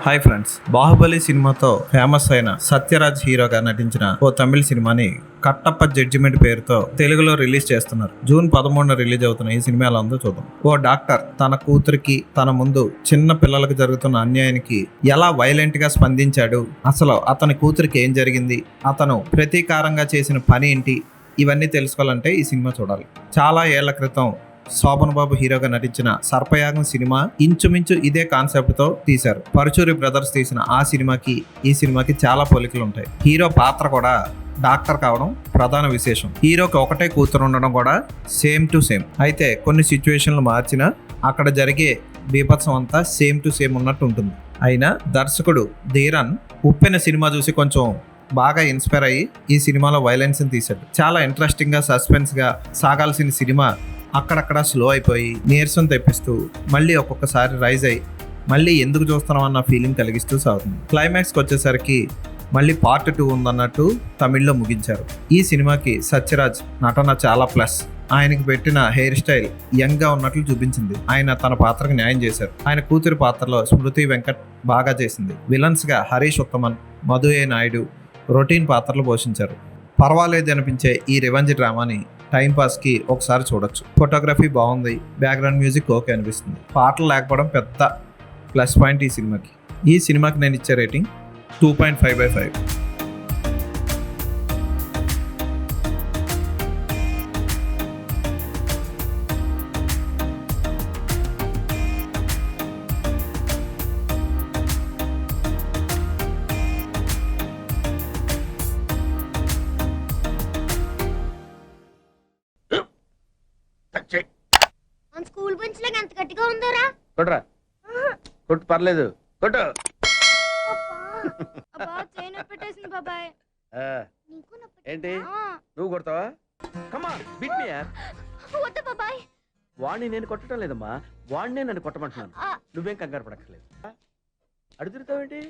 Hi friends, Baahubali సినిమాతో famous అయిన సత్యరాజ్ హీరోగా నటించిన ఓ తమిళ సినిమాని కట్టప్ప జడ్జిమెంట్ పేరుతో తెలుగులో రిలీజ్ చేస్తున్నారు. జూన్ 13న రిలీజ్ అవుతున్న ఈ సినిమా ఎలా ఉందో చూద్దాం. ఓ డాక్టర్ తన కూతురికి తన ముందు చిన్న పిల్లలకు జరుగుతున్న అన్యాయానికి ఎలా వైలెంట్ గా స్పందించాడు, అసలు అతని కూతురికి ఏం జరిగింది, అతను ప్రతీకారంగా చేసిన పని ఏంటి, ఇవన్నీ తెలుసుకోవాలంటే ఈ సినిమా చూడాలి. చాలా ఏళ్ల క్రితం శోభన్ బాబు హీరోగా నటించిన సర్పయాగం సినిమా ఇంచుమించు ఇదే కాన్సెప్ట్ తో తీశారు. పరుచూరి బ్రదర్స్ తీసిన ఆ సినిమాకి ఈ సినిమాకి చాలా పోలికలు ఉంటాయి. హీరో పాత్ర కూడా డాక్టర్ కావడం ప్రధాన విశేషం. హీరోకి ఒకటే కూతురు ఉండడం కూడా సేమ్ టు సేమ్. అయితే కొన్ని సిచ్యువేషన్లు మార్చినా అక్కడ జరిగే బీభత్సం అంతా సేమ్ టు సేమ్ ఉన్నట్టు ఉంటుంది. అయినా దర్శకుడు ధీరన్ ఉప్పెన సినిమా చూసి కొంచెం బాగా ఇన్స్పైర్ అయ్యి ఈ సినిమాలో వైలెన్స్ ని తీశాడు. చాలా ఇంట్రెస్టింగ్ గా సస్పెన్స్ గా సాగాల్సిన సినిమా అక్కడక్కడ స్లో అయిపోయి నీరసం తెప్పిస్తూ మళ్ళీ ఒక్కొక్కసారి రైజ్ అయ్యి మళ్ళీ ఎందుకు చూస్తున్నాం అన్న ఫీలింగ్ కలిగిస్తూ సాగుతుంది. క్లైమాక్స్కి వచ్చేసరికి మళ్ళీ పార్ట్ 2 ఉందన్నట్టు తమిళ్లో ముగించారు. ఈ సినిమాకి సత్యరాజ్ నటన చాలా ప్లస్. ఆయనకి పెట్టిన హెయిర్ స్టైల్ యంగ్ గా ఉన్నట్లు చూపించింది. ఆయన తన పాత్రకు న్యాయం చేశారు. ఆయన కూతురి పాత్రలో స్మృతి వెంకట్ బాగా చేసింది. విలన్స్ గా హరీష్ ఉత్తమన్, మధు ఏ నాయుడు రొటీన్ పాత్రలు పోషించారు. పర్వాలేదు అనిపించే ఈ రివెంజ్ డ్రామాని టైంపాస్కి ఒకసారి చూడొచ్చు. ఫోటోగ్రఫీ బాగుంది, బ్యాక్గ్రౌండ్ మ్యూజిక్ ఓకే అనిపిస్తుంది. పాటలు లేకపోవడం పెద్ద ప్లస్ పాయింట్ ఈ సినిమాకి. ఈ సినిమాకి నేను ఇచ్చే రేటింగ్ 2.5/5. స్కూల్ బెంచ్ లాగా ఎంత గట్టిగా ఉందోరా? కొట్రా, కొట్టు, పర్లేదు, కొట్టు. అబ్బా చైన్ పెట్టేసింది బాబాయ్. నీకు ఏంటి నువ్వు కొడతావా? కమా బిట్ మీ యార్. వద్దు బాబాయ్. వాణ్ణి నేను కొట్టడం లేదమ్మా, వాణ్ణే నన్ను కొట్టమంటున్నాను. నువ్వేం కంగారు పడక్కర్లేదు. అడుగుతావేంటి?